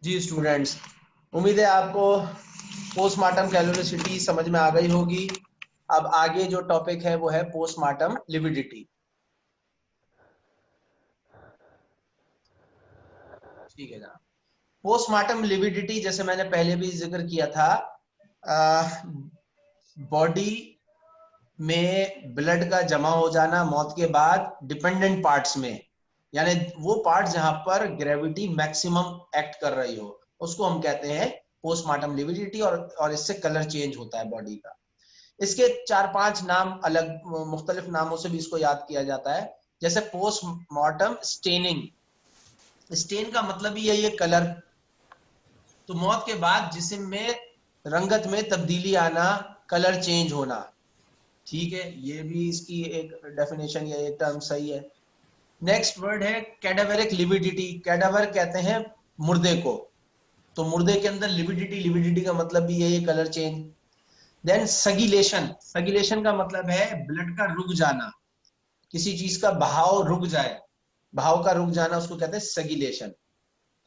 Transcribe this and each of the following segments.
जी students, उम्मीद है आपको पोस्टमार्टम कैलोरिसिटी समझ में आ गई होगी। अब आगे जो टॉपिक है वो है पोस्टमार्टम लिविडिटी। ठीक है जनाब। पोस्टमार्टम लिविडिटी जैसे मैंने पहले भी जिक्र किया था, बॉडी में ब्लड का जमा हो जाना मौत के बाद डिपेंडेंट पार्ट्स में, यानी वो पार्ट जहां पर ग्रेविटी मैक्सिमम एक्ट कर रही हो, उसको हम कहते हैं पोस्टमार्टम लिविडिटी। और इससे कलर चेंज होता है बॉडी का। इसके 4-5 नाम अलग मुख्तलिफ नामों से भी इसको याद किया जाता है। जैसे पोस्टमार्टम स्टेनिंग। स्टेन का मतलब ही यही है कलर। तो मौत के बाद जिस्म में रंगत में तब्दीली आना, कलर चेंज होना। ठीक है, ये भी इसकी एक डेफिनेशन या एक टर्म सही है। नेक्स्ट वर्ड है कैडावेरिक लिविडिटी। कैडावर कहते हैं मुर्दे को, तो मुर्दे के अंदर लिविडिटी, लिविडिटी का मतलब भी यही है कलर चेंज। देन सगिलेशन। सगिलेशन का मतलब है ब्लड का रुक जाना, किसी चीज का बहाव रुक जाए, बहाव का रुक जाना उसको कहते हैं सगिलेशन।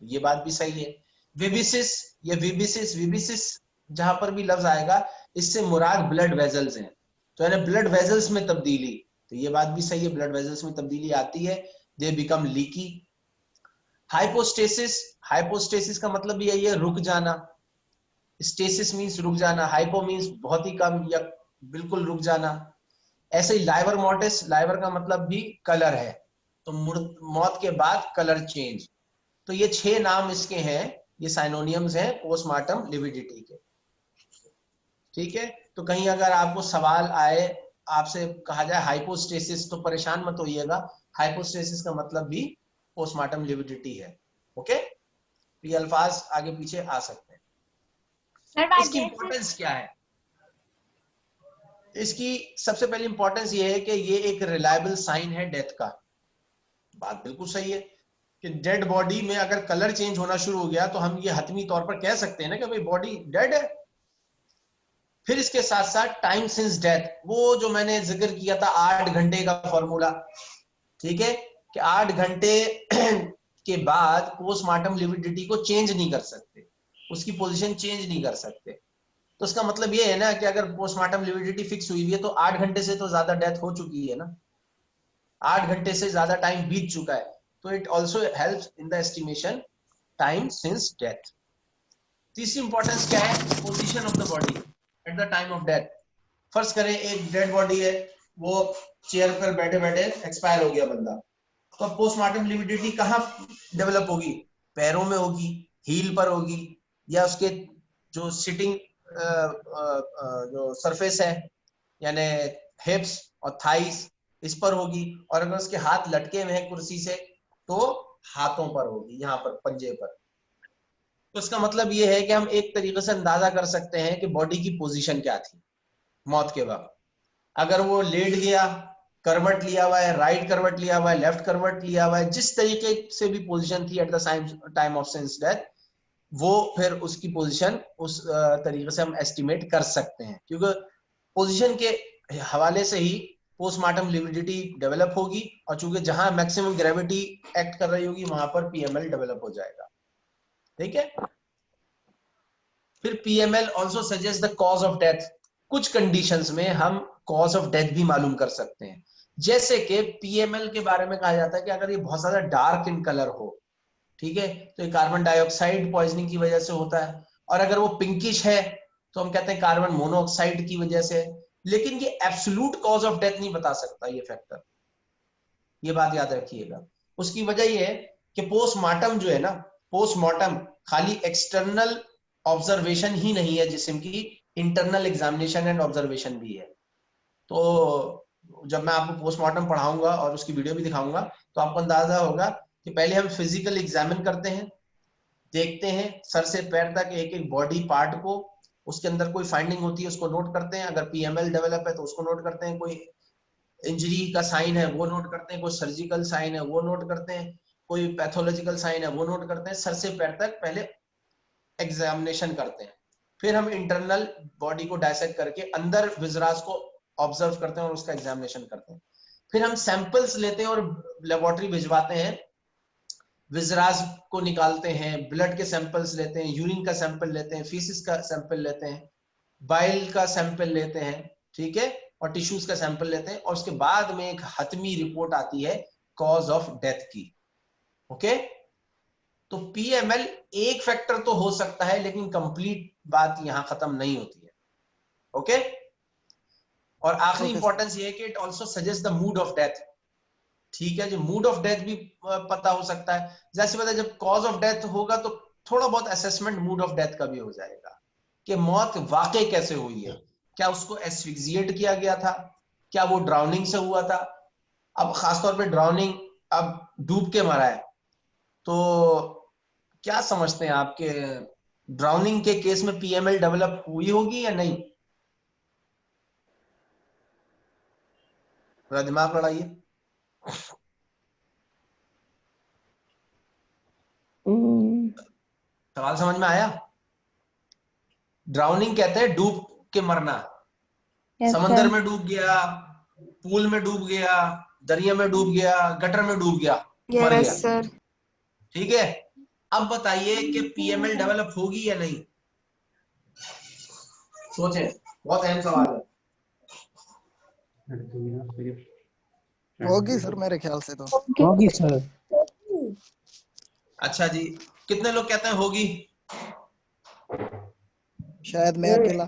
ये बात भी सही है। विबिसिस या विबिसिस, विबिसिस जहां पर भी लफ्ज आएगा इससे मुराद ब्लड वेजल्स हैं, तो यानी ब्लड वेजल्स में तब्दीली, तो ये बात भी सही है, ब्लड वेजल्स में तब्दीली आती है, they become leaky. Hypostasis. Hypostasis का मतलब भी यही है रुक जाना। स्टेसिस मींस रुक जाना, हाइपो मींस बहुत ही कम या बिल्कुल रुक जाना। ऐसे ही लाइवर मोर्टिस, लाइवर का मतलब भी कलर है, तो मौत के बाद कलर चेंज। तो ये 6 नाम इसके हैं, ये साइनोनियम्स हैं पोस्टमार्टम लिविडिटी के। ठीक है, तो कहीं अगर आपको सवाल आए, आपसे कहा जाए हाइपोस्टेसिस, तो परेशान मत होइएगा, हाइपोस्टेसिस का मतलब भी पोस्टमार्टम लिविडिटी है। ओके, ये अल्फाज आगे पीछे आ सकते हैं। इसकी इंपॉर्टेंस क्या है? इसकी सबसे पहली इंपॉर्टेंस ये है कि ये एक रिलायबल साइन है डेथ का। बात बिल्कुल सही है कि डेड बॉडी में अगर कलर चेंज होना शुरू हो गया तो हम ये हतमी तौर पर कह सकते हैं ना कि भाई बॉडी डेड है। फिर इसके साथ साथ टाइम सिंस डेथ, वो जो मैंने जिक्र किया था 8 घंटे का फॉर्मूला, ठीक है, कि 8 घंटे के बाद पोस्टमार्टम लिविडिटी को चेंज नहीं कर सकते, उसकी पोजीशन चेंज नहीं कर सकते। तो उसका मतलब ये है ना कि अगर पोस्टमार्टम लिविडिटी फिक्स हुई है तो 8 घंटे से तो ज्यादा डेथ हो चुकी है ना, 8 घंटे से ज्यादा टाइम बीत चुका है, तो it also helps in the estimation time since death. तीसरी इंपॉर्टेंस क्या है? Position of the body at the time of death. फर्ज करें एक डेड बॉडी है, वो चेयर पर बैठे बैठे एक्सपायर हो गया बंदा, तो पोस्टमार्टम लिविडिटी कहाँ डेवलप होगी? पैरों में होगी, हील पर होगी, या उसके जो सिटिंग जो सरफेस है यानी हिप्स और थाइस, इस पर होगी। और अगर उसके हाथ लटके हुए हैं कुर्सी से तो हाथों पर होगी, यहाँ पर पंजे पर। तो इसका मतलब ये है कि हम एक तरीके से अंदाजा कर सकते हैं कि बॉडी की पोजीशन क्या थी मौत के वक्त। अगर वो लेट गया, करवट लिया हुआ है, राइट करवट लिया हुआ है, लेफ्ट करवट लिया हुआ है, जिस तरीके से भी पोजीशन थी at the time of since death, वो फिर उसकी पोजीशन उस तरीके से हम एस्टिमेट कर सकते हैं, क्योंकि पोजीशन के हवाले से ही पोस्टमार्टम लिविडिटी डेवलप होगी, और चूंकि जहां मैक्सिमम ग्रेविटी एक्ट कर रही होगी वहां पर पीएमएल डेवलप हो जाएगा। ठीक है, फिर PML also suggest the cause of death. कुछ कंडीशंस में हम कॉज ऑफ डेथ भी मालूम कर सकते हैं, जैसे कि पीएमएल के बारे में कहा जाता है कि अगर ये बहुत ज्यादा डार्क इन कलर हो, ठीक है, तो ये कार्बन डाइऑक्साइड पॉइजनिंग की वजह से होता है। और अगर वो पिंकिश है तो हम कहते हैं कार्बन मोनोऑक्साइड की वजह से। लेकिन ये एब्सोल्यूट कॉज ऑफ डेथ नहीं बता सकता ये फैक्टर, ये बात याद रखिएगा। उसकी वजह ये है कि पोस्टमार्टम जो है ना, पोस्टमार्टम खाली एक्सटर्नल ऑब्जर्वेशन ही नहीं है जिस्म की, इंटरनल एग्जामिनेशन एंड ऑब्जर्वेशन भी है। तो जब मैं आपको पोस्टमार्टम पढ़ाऊंगा और उसकी वीडियो भी दिखाऊंगा तो आपको अंदाजा होगा कि पहले हम फिजिकल एग्जामिन करते हैं, देखते हैं सर से पैर तक एक एक बॉडी पार्ट को, उसके अंदर कोई फाइंडिंग होती है उसको नोट करते हैं, अगर पीएमएल डेवलप है तो उसको नोट करते हैं, कोई इंजरी का साइन है वो नोट करते हैं, कोई सर्जिकल साइन है वो नोट करते हैं, कोई पैथोलॉजिकल साइन है वो नोट करते हैं, सर से पैर तक पहले एग्जामिनेशन करते हैं। फिर हम इंटरनल बॉडी को डायसेक्ट करके अंदर विजरास को ऑब्जर्व करते हैं और उसका एग्जामिनेशन करते हैं। फिर हम सैंपल्स लेते हैं और लेबोरेटरी भिजवाते हैं विजरास को निकालते हैं, ब्लड के सैंपल्स लेते हैं, यूरिन का सैंपल लेते हैं, फीसिस का सैंपल लेते हैं, बाइल का सैंपल लेते हैं, ठीक है, और टिश्यूज का सैंपल लेते हैं, और उसके बाद में एक हतमी रिपोर्ट आती है कॉज ऑफ डेथ की। ओके, तो पीएमएल एक फैक्टर तो हो सकता है, लेकिन कंप्लीट बात यहां खत्म नहीं होती है। ओके, और आखिरी इंपॉर्टेंस ये है कि it also suggest the mood off death. ठीक है, जो मूड ऑफ डेथ भी पता हो सकता है, जैसे पता जब कॉज ऑफ डेथ होगा तो थोड़ा बहुत असेसमेंट मूड ऑफ डेथ का भी हो जाएगा कि मौत वाकई कैसे हुई है, क्या उसको एस्फिक्सिएट किया गया था, क्या वो ड्राउनिंग से हुआ था। अब खासतौर पे ड्राउनिंग, अब डूब के मरा है, तो क्या समझते हैं आपके ड्राउनिंग के केस में पीएमएल डेवलप हुई होगी या नहीं? थोड़ा दिमाग लड़ाइए। सवाल समझ में आया? ड्राउनिंग कहते हैं डूब के मरना। समंदर में डूब गया, पूल में डूब गया, दरिया में डूब गया, गटर में डूब गया, मर गया। सर। ठीक है, अब बताइए कि पीएमएल डेवलप होगी या नहीं? सोचें, बहुत अहम सवाल है। होगी सर, मेरे ख्याल से तो होगी सर। अच्छा जी, कितने लोग कहते हैं होगी? शायद मैं अकेला।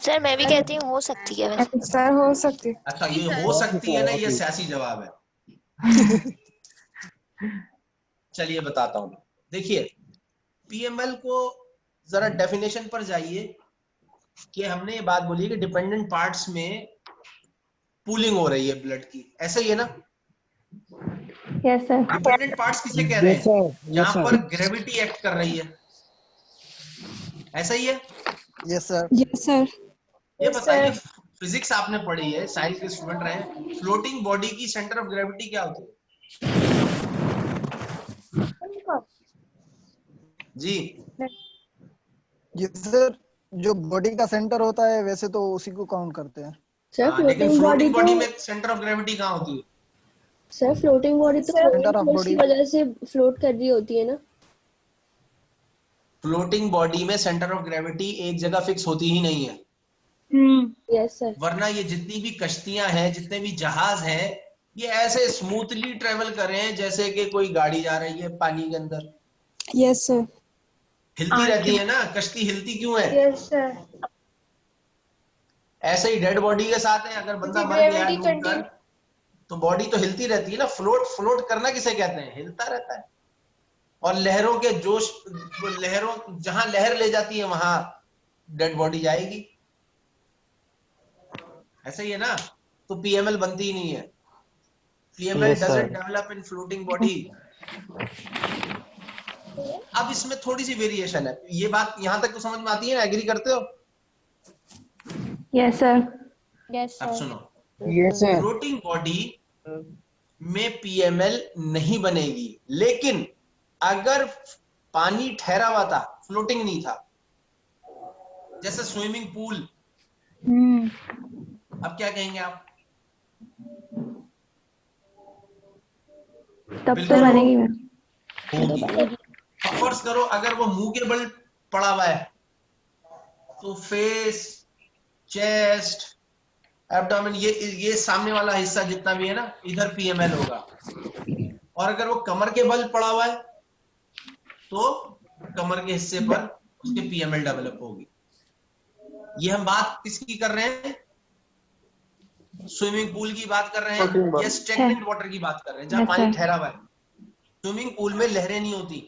सर मैं भी कहती हूँ हो सकती है वैसे। सर हो सकती है। अच्छा, ये हो सकती है ना, ये सियासी जवाब है। चलिए बताता हूं। देखिए, पीएमएल को जरा डेफिनेशन पर जाइए कि हमने ये बात बोली कि डिपेंडेंट पार्ट्स में पूलिंग हो रही है ब्लड की, ऐसा ही है ना? Yes sir. डिपेंडेंट पार्ट्स किसे कह रहे हैं? जहां पर ग्रेविटी एक्ट कर रही है, ऐसा ही है? Yes sir. Yes sir. ये बताइए, फिजिक्स आपने पढ़ी है, साइंस के स्टूडेंट रहे हैं, फ्लोटिंग बॉडी की सेंटर ऑफ ग्रेविटी क्या होती है जी? ये सर, जो बॉडी का सेंटर होता है वैसे तो उसी को काउंट करते हैं। सर लेकिन फ्लोटिंग बॉडी में सेंटर ऑफ ग्रेविटी कहाँ होती है? सर फ्लोटिंग बॉडी तो सेंटर ऑफ फोर्स बॉडी की वजह से फ्लोट कर रही होती है ना। फ्लोटिंग बॉडी में सेंटर ऑफ ग्रेविटी एक जगह फिक्स होती ही नहीं है। Yes sir. वरना ये जितनी भी कश्तियां हैं, जितने भी जहाज हैं, ये ऐसे स्मूथली ट्रेवल कर रहे हैं जैसे कि कोई गाड़ी जा रही है पानी के अंदर। Yes sir. हिलती रहती है ना, कश्ती हिलती क्यों है? Yes sir. ऐसे ही डेड बॉडी के साथ है, अगर बंदा मर गया डूबकर तो बॉडी तो हिलती रहती है ना। फ्लोट करना किसे कहते हैं? हिलता रहता है। और लहरों के जोश, लहरों जहां लहर ले जाती है वहां डेड बॉडी जाएगी, ऐसा ही है ना? तो पीएमएल बनती ही नहीं है। PML doesn't develop in floating body. अब इसमें थोड़ी सी वेरिएशन है। ये बात यहां तक तो समझ में आती है ना? एग्री करते हो? Yes sir. अब सुनो, यस सर। फ्लोटिंग बॉडी में पीएमएल नहीं बनेगी, लेकिन अगर पानी ठहरा हुआ था, फ्लोटिंग नहीं था, जैसे स्विमिंग पूल, अब क्या कहेंगे आप? तब तो बनेगी होगी। अब फर्ज करो अगर वो मुंह के बल पड़ा हुआ है तो फेस, चेस्ट, एब्डोमेन, ये सामने वाला हिस्सा जितना भी है ना, इधर पीएमएल होगा। और अगर वो कमर के बल पड़ा हुआ है तो कमर के हिस्से पर उसके पीएमएल डेवलप होगी। ये हम बात किसकी कर रहे हैं? स्विमिंग पूल की बात कर रहे हैं या स्टैग्नेंट वाटर की बात कर रहे हैं, जहां पानी ठहरा हुआ है? स्विमिंग पूल में लहरें नहीं होती,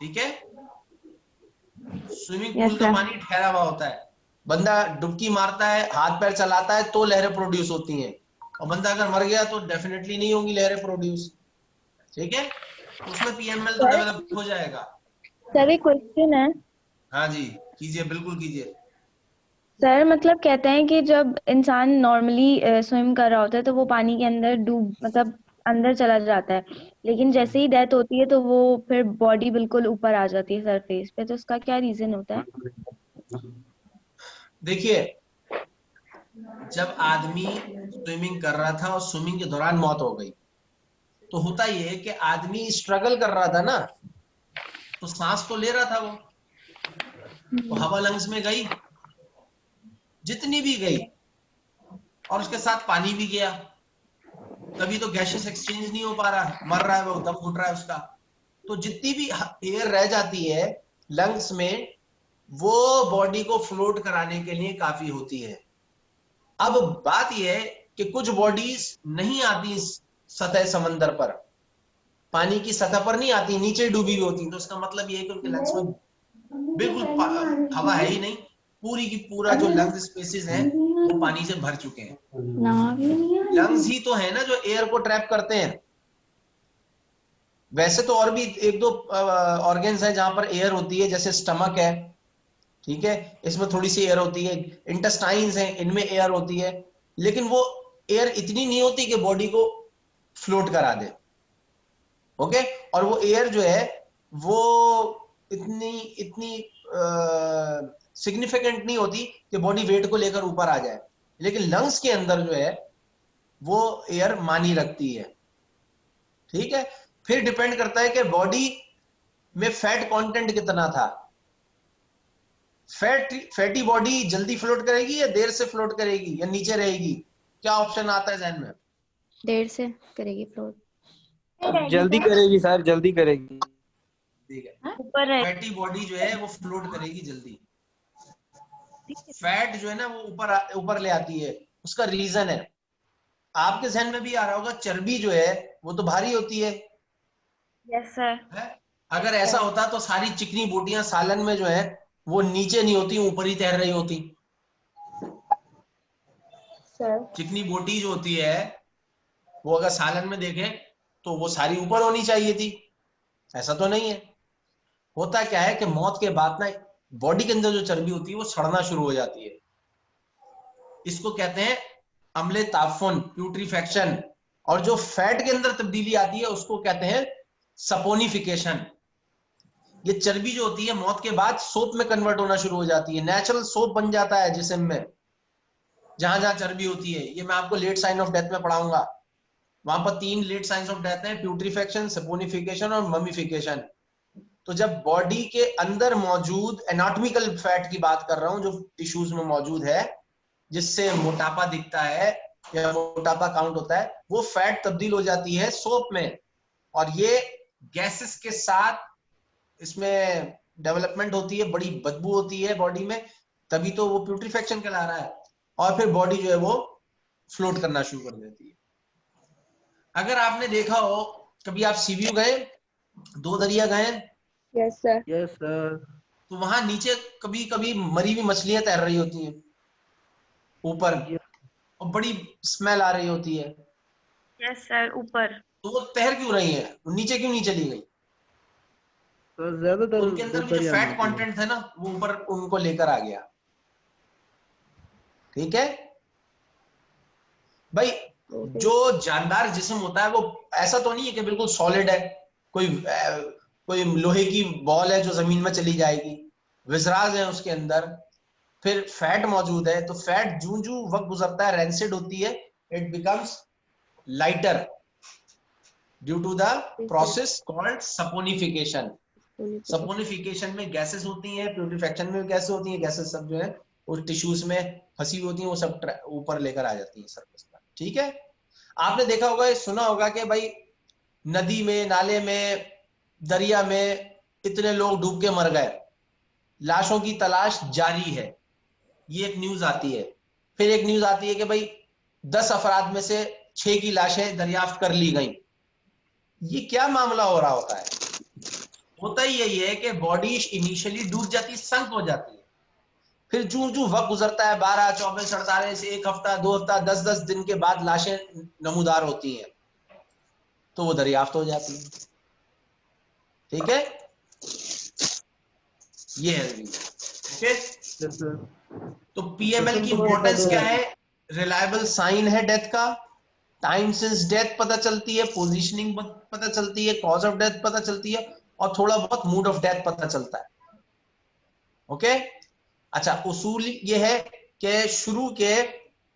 ठीक है? स्विमिंग पूल का पानी ठहरा हुआ होता है। बंदा डुबकी मारता है, हाथ पैर चलाता है तो लहरें प्रोड्यूस होती हैं, और बंदा अगर मर गया तो डेफिनेटली नहीं होंगी लहरें प्रोड्यूस, ठीक है? उसमें पीएमएल तो डेवलप हो जाएगा। सर एक क्वेश्चन है। हाँ जी, कीजिए, बिल्कुल कीजिए। सर मतलब कहते हैं कि जब इंसान नॉर्मली स्विम कर रहा होता है तो वो पानी के अंदर मतलब अंदर चला जाता है, लेकिन जैसे ही डेथ होती है तो वो फिर बॉडी बिल्कुल ऊपर आ जाती है सरफेस पे, तो उसका क्या रीजन होता है? देखिए, जब आदमी स्विमिंग कर रहा था और स्विमिंग के दौरान मौत हो गई, तो होता ये है कि आदमी स्ट्रगल कर रहा था ना, तो सांस तो ले रहा था वो, तो हवा लंग्स में गई जितनी भी गई, और उसके साथ पानी भी गया, तभी तो गैसेस एक्सचेंज नहीं हो पा रहा, मर रहा है वो, दम घुट रहा है उसका। तो जितनी भी एयर रह जाती है लंग्स में, वो बॉडी को फ्लोट कराने के लिए काफी होती है। अब बात यह है कि कुछ बॉडीज नहीं आती सतह समंदर पर, पानी की सतह पर नहीं आती, नीचे डूबी हुई होती, तो इसका मतलब यह है कि उनके लंग्स में बिल्कुल हवा है ही नहीं, पूरी की पूरा जो लंग्स स्पेसेस हैं वो पानी से भर चुके हैं। लंग्स ही तो है ना जो एयर को ट्रैप करते हैं। वैसे तो और भी एक दो ऑर्गन्स हैं जहां पर एयर होती है, जैसे स्टमक है, ठीक है, इसमें थोड़ी सी एयर होती है, इंटेस्टाइन्स हैं, इनमें एयर होती है, लेकिन वो एयर इतनी नहीं होती कि बॉडी को फ्लोट करा दे। ओके, और वो एयर जो है वो इतनी सिग्निफिकेंट नहीं होती कि बॉडी वेट को लेकर ऊपर आ जाए, लेकिन लंग्स के अंदर जो है वो एयर मानी रखती है। ठीक है, फिर डिपेंड करता है कि बॉडी में फैट कंटेंट कितना था। फैटी बॉडी जल्दी फ्लोट करेगी या देर से फ्लोट करेगी या नीचे रहेगी? क्या ऑप्शन आता है जहन में? देर से करेगी फ्लोट। जल्दी करेगी सर, जल्दी करेगी। ठीक है, ऊपर है। फैटी बॉडी जो है वो फ्लोट करेगी जल्दी, फैट जो है ना वो ऊपर ले आती है। उसका रीजन है, आपके जहन में भी आ रहा होगा, चर्बी जो है वो तो भारी होती है। Yes sir. है? अगर ऐसा होता तो सारी चिकनी बोटियां सालन में जो है वो नीचे नहीं होती, ऊपर ही तैर रही होती। सर चिकनी बोटी जो होती है वो अगर सालन में देखें तो वो सारी ऊपर होनी चाहिए थी, ऐसा तो नहीं है। होता क्या है कि मौत के बाद ना बॉडी के अंदर जो चर्बी होती है वो सड़ना शुरू हो जाती है। इसको कहते हैं अम्ले ताफुन, प्यूट्रीफेक्शन। और जो फैट के अंदर तब्दीली आती है उसको कहते हैं सपोनिफिकेशन। ये चर्बी जो होती है मौत के बाद सोप में कन्वर्ट होना शुरू हो जाती है, नेचुरल सोप बन जाता है जिस्म में, जहां जहां चर्बी होती है। ये मैं आपको लेट साइन ऑफ डेथ में पढ़ाऊंगा। वहां पर 3 लेट साइंस ऑफ डेथ है, प्यूट्रीफेक्शन, सपोनिफिकेशन और ममीफिकेशन। तो जब बॉडी के अंदर मौजूद एनाटॉमिकल फैट की बात कर रहा हूं, जो टिश्यूज में मौजूद है, जिससे मोटापा दिखता है या मोटापा काउंट होता है, वो फैट तब्दील हो जाती है सोप में, और ये गैसेस के साथ इसमें डेवलपमेंट होती है, बड़ी बदबू होती है बॉडी में, तभी तो वो प्यूट्रीफेक्शन कहला रहा है। और फिर बॉडी जो है वो फ्लोट करना शुरू कर देती है। अगर आपने देखा हो, कभी आप सीव्यू गए, दो दरिया गए? Yes sir. Yes sir. तो वहां नीचे कभी कभी मरी हुई मछलियां तैर रही होती हैं ऊपर, और बड़ी स्मेल आ रही होती है। Yes sir. ऊपर। तो वो तैर क्यों रही है, नीचे क्यों नहीं चली गई? तो ज्यादातर उनके अंदर जो फैट कंटेंट था ना वो ऊपर उनको लेकर आ गया। ठीक है भाई, जो जानदार जिस्म होता है वो ऐसा तो नहीं है कि बिल्कुल सॉलिड है, कोई लोहे की बॉल है जो जमीन में चली जाएगी। विजराज है उसके अंदर, फिर फैट मौजूद है, तो फैट जूं जूं वक्त गुजरता है, रेंसिड होती है, it becomes lighter due to the process called saponification. Saponification में गैसेस होती हैं, प्यूट्रीफेक्शन में गैसेस होती हैं, गैसेस सब जो है वो टिश्यूज में फंसी हुई होती हैं, वो सब ऊपर लेकर आ जाती हैं सरफेस पर। ठीक है, आपने देखा होगा, सुना होगा कि भाई नदी में, नाले में, दरिया में इतने लोग डूब के मर गए, लाशों की तलाश जारी है, ये एक न्यूज आती है। फिर एक न्यूज आती है कि भाई 10 अफराद में से 6 की लाशें दरियाफ्त कर ली गई। ये क्या मामला हो रहा होता है? होता ही यही है कि बॉडी इनिशियली डूब जाती, संक हो जाती है, फिर जूं जूं वक्त गुजरता है, 12, 24, 48 से 1 हफ्ता, 2 हफ्ता, 10-10 दिन के बाद लाशें नमूदार होती हैं, तो वो दरियाफ्त हो जाती है। ठीक है, ये है। ठीक है, तो पीएमएल की इंपॉर्टेंस क्या है? रिलायबल साइन है डेथ का, टाइम सिंस डेथ पता चलती है, पोजीशनिंग पता चलती है, कॉज ऑफ डेथ पता चलती है, और थोड़ा बहुत मूड ऑफ डेथ पता चलता है। ओके, अच्छा, उसूल ये है कि शुरू के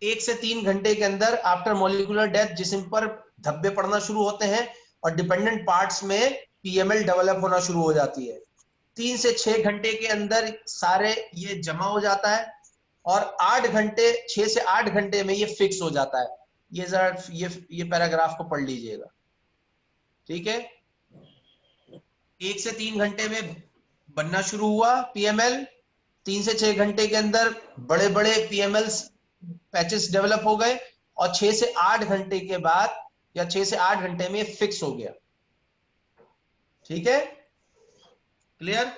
1 से 3 घंटे के अंदर आफ्टर मॉलिक्यूलर डेथ जिस्म पर धब्बे पड़ना शुरू होते हैं और डिपेंडेंट पार्ट्स में पीएमएल डेवलप होना शुरू हो जाती है। 3 से 6 घंटे के अंदर सारे ये जमा हो जाता है और 8 घंटे 6 से 8 घंटे में ये फिक्स हो जाता है। ये जरा ये पैराग्राफ को पढ़ लीजिएगा, ठीक है। 1 से 3 घंटे में बनना शुरू हुआ पीएमएल, 3 से 6 घंटे के अंदर बड़े बड़े पीएमएल पैचेस डेवलप हो गए और 6 से 8 घंटे के बाद या 6 से 8 घंटे में फिक्स हो गया, ठीक है, क्लियर।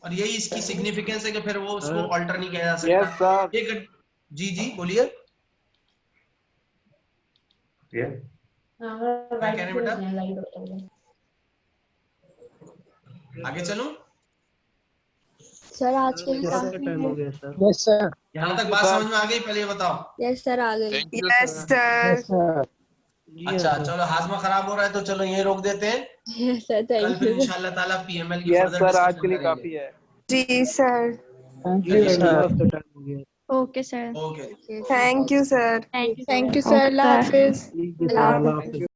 और यही इसकी सिग्निफिकेंस है कि फिर वो उसको ऑल्टर नहीं किया जा सकता। Yes sir. एक जी बोलिए, क्या कह रहे हैं बेटा, आगे चलूं? सर आज के लिए का काफी टाइम है। हो गया सर। Yes sir. यहाँ तक बात समझ में आ गई? पहले ये बताओ। यस सर आ गई। Yes sir. जी अच्छा हाँ, चलो, हाजमा खराब हो रहा है तो चलो यहीं रोक देते हैं। यस सर कल थैंक फिर यू। इंशाल्लाह ताला पीएमएल की यस फर्दर सर, आज के डिस्कशन लिए करेंगे। काफी है। जी सर। थैंक चलिए, यू सर। लास्ट का टाइम हो गया। Okay sir. Okay. Thank you sir. Thank you sir. अल्लाह हाफिज। ठीक है सर, अल्लाह हाफिज।